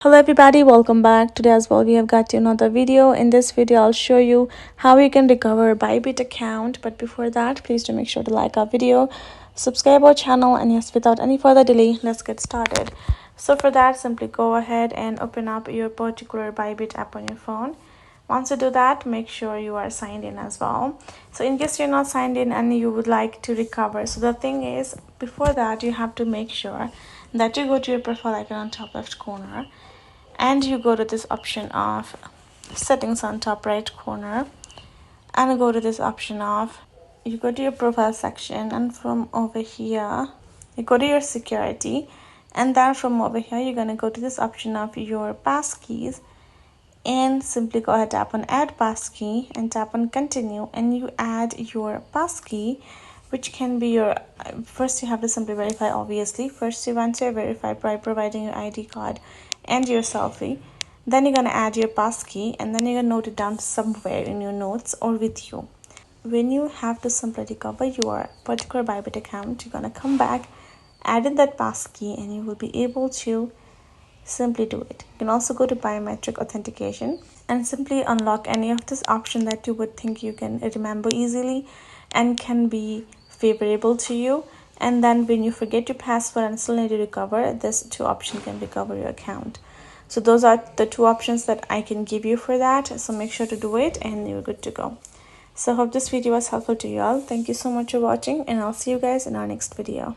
Hello everybody, welcome back. Today as well we have got another video. In this video I'll show you how you can recover a Bybit account, but before that please do make sure to like our video, subscribe our channel, and yes, without any further delay, let's get started. So for that, simply go ahead and open up your particular Bybit app on your phone. Once you do that, make sure you are signed in as well. So in case you're not signed in and you would like to recover, so the thing is, before that you have to make sure that you go to your profile icon on top left corner, and you go to this option of settings on top right corner, and go to this option of, you go to your profile section, and from over here you go to your security, and then from over here you're going to go to this option of your passkeys, and simply go ahead, tap on add passkey and tap on continue, and you add your passkey, which can be your first you have to simply verify. Obviously first you want to verify by providing your ID card and your selfie. Then you're going to add your passkey, and then you're going to note it down somewhere in your notes or with you. When you have to simply recover your particular Bybit account, you're going to come back, add in that passkey, and you will be able to simply do it. You can also go to biometric authentication and simply unlock any of this option that you would think you can remember easily and can be favorable to you. And then when you forget your password and still need to recover, this two options can recover your account. So those are the two options that I can give you for that. So make sure to do it and you're good to go. So hope this video was helpful to you all. Thank you so much for watching, and I'll see you guys in our next video.